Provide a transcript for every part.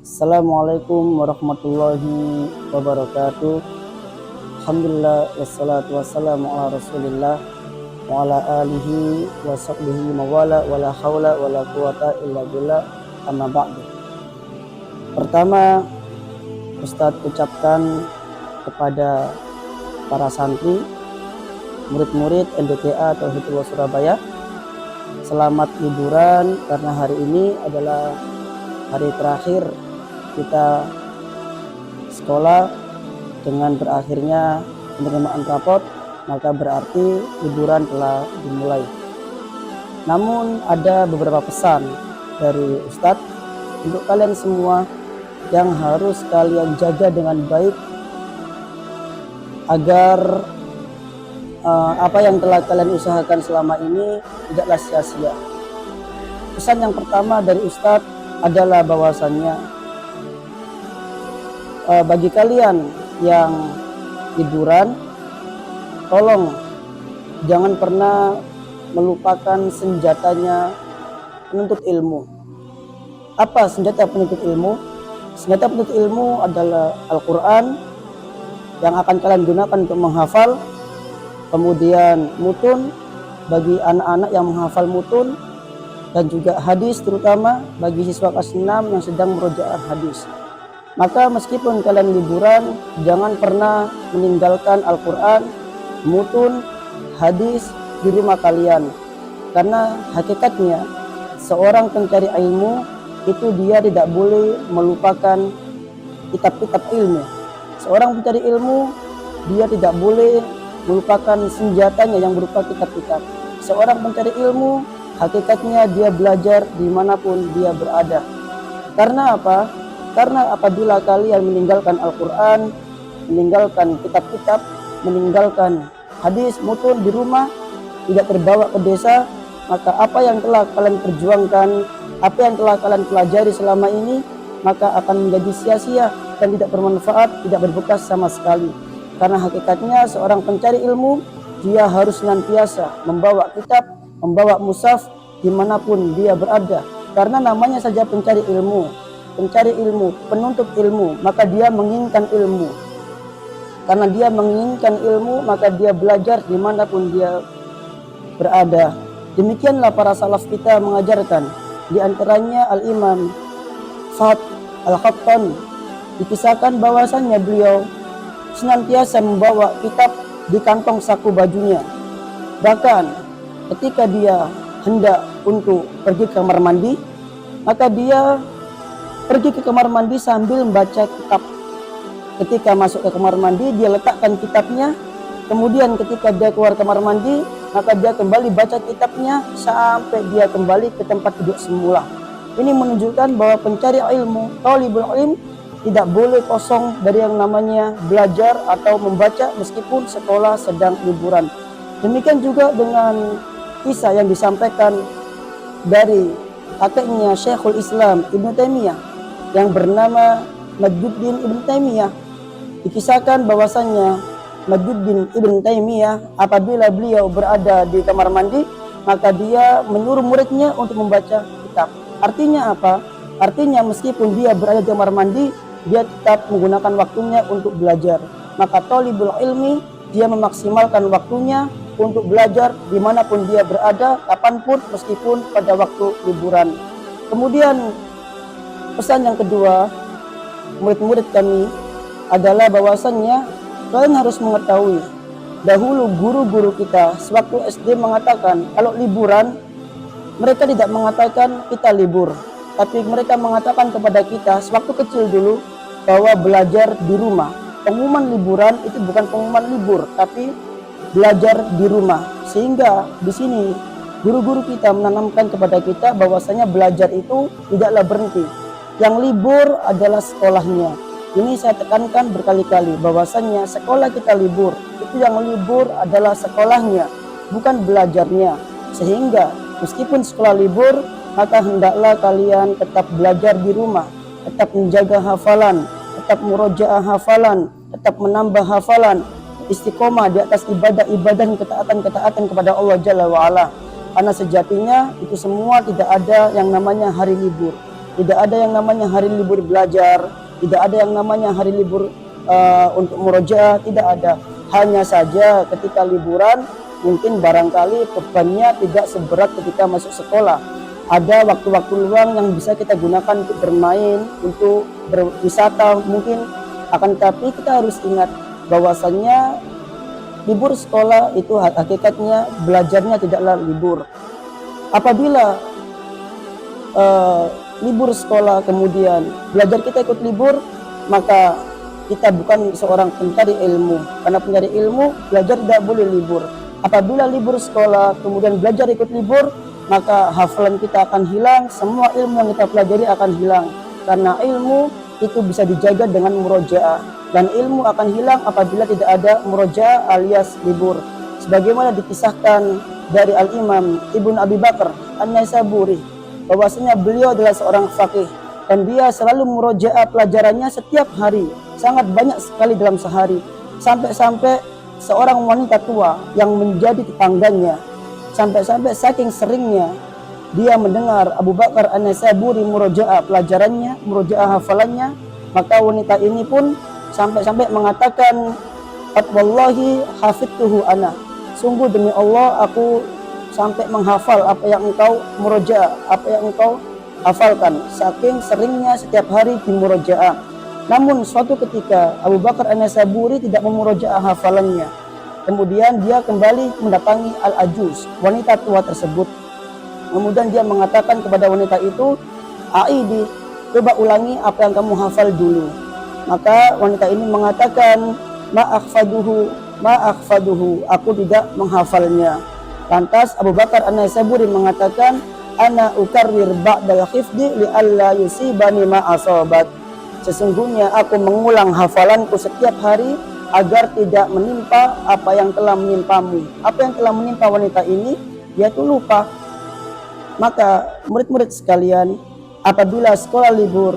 Assalamualaikum warahmatullahi wabarakatuh. Alhamdulillah wassalatu wassalamu ala Rasulillah wa ala alihi wa sahbihi mawala wala haula wala quwata illa billah, amma ba'du. Pertama, Ustadz ucapkan kepada para santri, murid-murid NDTA Tauhidullah Surabaya, selamat liburan karena hari ini adalah hari terakhir kita sekolah. Dengan berakhirnya penerimaan rapot, maka berarti liburan telah dimulai. Namun ada beberapa pesan dari Ustadz untuk kalian semua yang harus kalian jaga dengan baik agar apa yang telah kalian usahakan selama ini tidaklah sia-sia. Pesan yang pertama dari Ustadz adalah bahwasannya bagi kalian yang liburan, tolong jangan pernah melupakan senjatanya penuntut ilmu. Apa senjata penuntut ilmu? Senjata penuntut ilmu adalah Al-Quran yang akan kalian gunakan untuk menghafal, kemudian mutun bagi anak-anak yang menghafal mutun, dan juga hadis terutama bagi siswa kelas 6 yang sedang merojaah hadis. Maka meskipun kalian liburan, jangan pernah meninggalkan Al-Quran, mutun, hadis di rumah kalian. Karena hakikatnya seorang pencari ilmu itu dia tidak boleh melupakan kitab-kitab ilmu. Seorang pencari ilmu dia tidak boleh melupakan senjatanya yang berupa kitab-kitab. Seorang pencari ilmu hakikatnya dia belajar dimanapun dia berada. Karena apa? Karena apabila kalian meninggalkan Al-Quran, meninggalkan kitab-kitab, meninggalkan hadis, mutun di rumah, tidak terbawa ke desa, maka apa yang telah kalian perjuangkan, apa yang telah kalian pelajari selama ini, maka akan menjadi sia-sia dan tidak bermanfaat, tidak berbekas sama sekali. Karena hakikatnya seorang pencari ilmu, dia harus senantiasa membawa kitab, membawa mushaf dimanapun dia berada. Karena namanya saja pencari ilmu, penuntut ilmu, maka dia menginginkan ilmu. Karena dia menginginkan ilmu, maka dia belajar dimanapun dia berada. Demikianlah para salaf kita mengajarkan. Di antaranya Al-Imam Fahd Al-Khattani, dikisahkan bahwasannya beliau senantiasa membawa kitab di kantong saku bajunya. Bahkan ketika dia hendak untuk pergi ke kamar mandi, maka dia pergi ke kamar mandi sambil membaca kitab. Ketika masuk ke kamar mandi, dia letakkan kitabnya. Kemudian ketika dia keluar kamar mandi, maka dia kembali baca kitabnya sampai dia kembali ke tempat duduk semula. Ini menunjukkan bahwa pencari ilmu, talibul ilm, tidak boleh kosong dari yang namanya belajar atau membaca meskipun sekolah sedang liburan. Demikian juga dengan kisah yang disampaikan dari kakeknya Syekhul Islam Ibnu Taimiyah yang bernama Majduddin Ibn Taimiyah. Dikisahkan bahwasannya Majduddin Ibn Taimiyah apabila beliau berada di kamar mandi, maka dia menyuruh muridnya untuk membaca kitab. Artinya apa? Artinya meskipun dia berada di kamar mandi, dia tetap menggunakan waktunya untuk belajar. Maka talibul ilmi, dia memaksimalkan waktunya untuk belajar dimanapun dia berada, kapanpun, meskipun pada waktu liburan. Kemudian pesan yang kedua, murid-murid kami adalah bahwasannya kalian harus mengetahui, dahulu guru-guru kita sewaktu SD mengatakan kalau liburan, mereka tidak mengatakan kita libur, tapi mereka mengatakan kepada kita sewaktu kecil dulu bahwa belajar di rumah. Pengumuman liburan itu bukan pengumuman libur, tapi belajar di rumah. Sehingga di sini guru-guru kita menanamkan kepada kita bahwasanya belajar itu tidaklah berhenti. Yang libur adalah sekolahnya. Ini saya tekankan berkali-kali bahwasannya sekolah kita libur. Itu yang libur adalah sekolahnya, bukan belajarnya. Sehingga meskipun sekolah libur, maka hendaklah kalian tetap belajar di rumah, tetap menjaga hafalan, tetap murojaah hafalan, tetap menambah hafalan, istiqomah di atas ibadah-ibadah dan ketaatan-ketaatan kepada Allah Jalla wa'ala. Karena sejatinya itu semua tidak ada yang namanya hari libur. Tidak ada yang namanya hari libur belajar, tidak ada yang namanya hari libur untuk murojaah, tidak ada. Hanya saja ketika liburan mungkin barangkali bebannya tidak seberat ketika masuk sekolah. Ada waktu-waktu luang yang bisa kita gunakan untuk bermain, untuk berwisata mungkin. Akan tetapi kita harus ingat bahwasannya libur sekolah itu hakikatnya belajarnya tidaklah libur. Apabila libur sekolah kemudian belajar kita ikut libur, maka kita bukan seorang pencari ilmu. Karena pencari ilmu belajar tidak boleh libur. Apabila libur sekolah kemudian belajar ikut libur, maka hafalan kita akan hilang, semua ilmu yang kita pelajari akan hilang. Karena ilmu itu bisa dijaga dengan murojaah, dan ilmu akan hilang apabila tidak ada murojaah alias libur. Sebagaimana dikisahkan dari Al-Imam Ibnu Abi Bakar An-Naisaburi, bahwasanya beliau adalah seorang faqih dan dia selalu murojaah pelajarannya setiap hari, sangat banyak sekali dalam sehari, sampai-sampai seorang wanita tua yang menjadi tetangganya, sampai-sampai saking seringnya dia mendengar Abu Bakar An-Naisaburi murojaah pelajarannya, murojaah hafalannya, maka wanita ini pun sampai-sampai mengatakan, wallahi hafidtuhu ana, sungguh demi Allah aku sampai menghafal apa yang engkau murojaah, apa yang engkau hafalkan, saking seringnya setiap hari di murojaah. Namun suatu ketika Abu Bakar An-Naisaburi tidak memurojaah hafalannya. Kemudian dia kembali mendatangi Al-Ajuz, wanita tua tersebut. Kemudian dia mengatakan kepada wanita itu, "Aidi, coba ulangi apa yang kamu hafal dulu." Maka wanita ini mengatakan, ma akhfaduhu, aku tidak menghafalnya. Lantas Abu Bakar An-Naisaburi mengatakan, ana ukarrir ba'dal khifdi li'alla yusibani ma asabat. Sesungguhnya aku mengulang hafalanku setiap hari agar tidak menimpa apa yang telah menimpamu. Apa yang telah menimpa wanita ini, yaitu lupa. Maka murid-murid sekalian, apabila sekolah libur,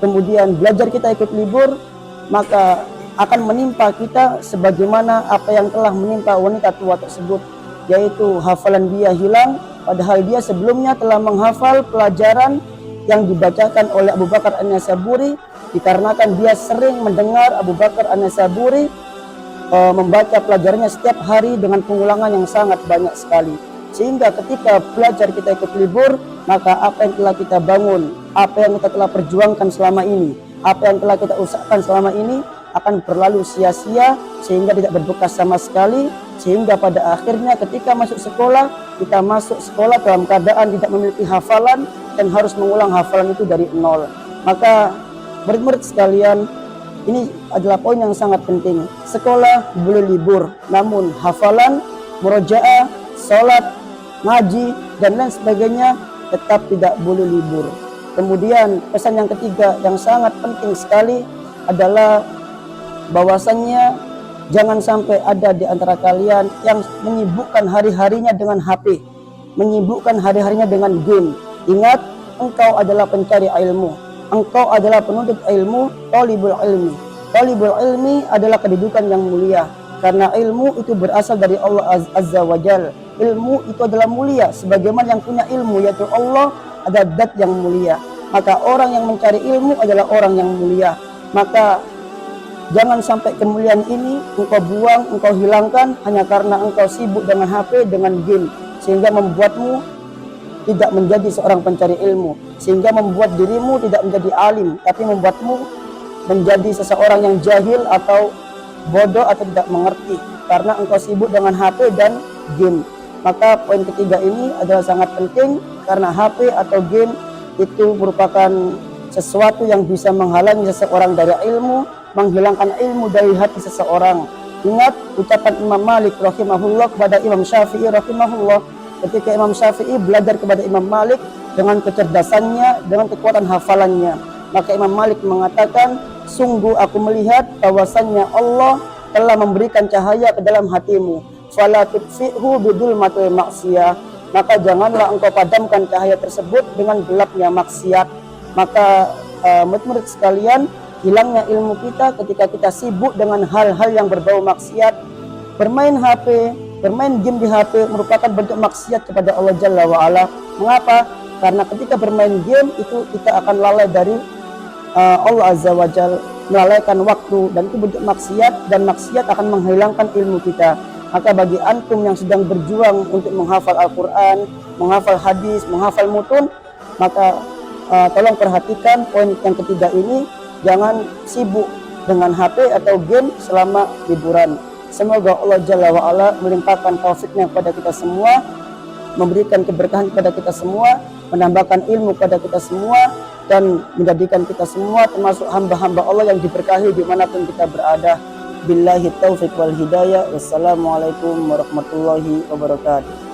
kemudian belajar kita ikut libur, maka akan menimpa kita sebagaimana apa yang telah menimpa wanita tua tersebut, yaitu hafalan dia hilang, padahal dia sebelumnya telah menghafal pelajaran yang dibacakan oleh Abu Bakar An-Naisaburi, dikarenakan dia sering mendengar Abu Bakar An-Naisaburi membaca pelajarannya setiap hari dengan pengulangan yang sangat banyak sekali. Sehingga ketika belajar kita ikut libur, maka apa yang telah kita bangun, apa yang kita telah perjuangkan selama ini, apa yang telah kita usahakan selama ini akan berlalu sia-sia, sehingga tidak berbekas sama sekali. Sehingga pada akhirnya ketika masuk sekolah, kita masuk sekolah dalam keadaan tidak memiliki hafalan dan harus mengulang hafalan itu dari nol. Maka murid-murid sekalian, ini adalah poin yang sangat penting. Sekolah boleh libur, namun hafalan, murojaah, sholat, ngaji, dan lain sebagainya tetap tidak boleh libur. Kemudian pesan yang ketiga yang sangat penting sekali adalah bahwasannya jangan sampai ada di antara kalian yang menyibukkan hari-harinya dengan HP, menyibukkan hari-harinya dengan game. Ingat, engkau adalah pencari ilmu, engkau adalah penuntut ilmu, thalibul ilmi. Thalibul ilmi adalah kedudukan yang mulia, karena ilmu itu berasal dari Allah Azza wa Jalla. Ilmu itu adalah mulia, sebagaimana yang punya ilmu yaitu Allah ada zat yang mulia. Maka orang yang mencari ilmu adalah orang yang mulia. Maka jangan sampai kemuliaan ini engkau buang, engkau hilangkan hanya karena engkau sibuk dengan HP, dengan game, sehingga membuatmu tidak menjadi seorang pencari ilmu, sehingga membuat dirimu tidak menjadi alim, tapi membuatmu menjadi seseorang yang jahil atau bodoh atau tidak mengerti karena engkau sibuk dengan HP dan game. Maka poin ketiga ini adalah sangat penting, karena HP atau game itu merupakan sesuatu yang bisa menghalangi seseorang dari ilmu, menghilangkan ilmu dari hati seseorang. Ingat ucapan Imam Malik rahimahullah kepada Imam Syafi'i rahimahullah, ketika Imam Syafi'i belajar kepada Imam Malik dengan kecerdasannya, dengan kekuatan hafalannya. Maka Imam Malik mengatakan, sungguh aku melihat bahwasannya Allah telah memberikan cahaya ke dalam hatimu. Fala tutfi'hu bidulmatil maksiyah. Maka janganlah engkau padamkan cahaya tersebut dengan gelapnya maksiat. Maka murid-murid sekalian, hilangnya ilmu kita ketika kita sibuk dengan hal-hal yang berbau maksiat. Bermain HP, bermain game di HP merupakan bentuk maksiat kepada Allah Jalla wa'ala. Mengapa? Karena ketika bermain game itu kita akan lalai dari Allah Azza wa Jalla, melalaikan waktu, dan itu bentuk maksiat, dan maksiat akan menghilangkan ilmu kita. Maka bagi antum yang sedang berjuang untuk menghafal Al-Quran, menghafal hadis, menghafal mutun, maka tolong perhatikan poin yang ketiga ini, jangan sibuk dengan HP atau game selama liburan. Semoga Allah Jalla wa'ala melimpahkan taufiknya kepada kita semua, memberikan keberkahan kepada kita semua, menambahkan ilmu kepada kita semua, dan menjadikan kita semua termasuk hamba-hamba Allah yang diberkahi dimanapun kita berada. Billahi taufiq wal hidayah. Wassalamualaikum warahmatullahi wabarakatuh.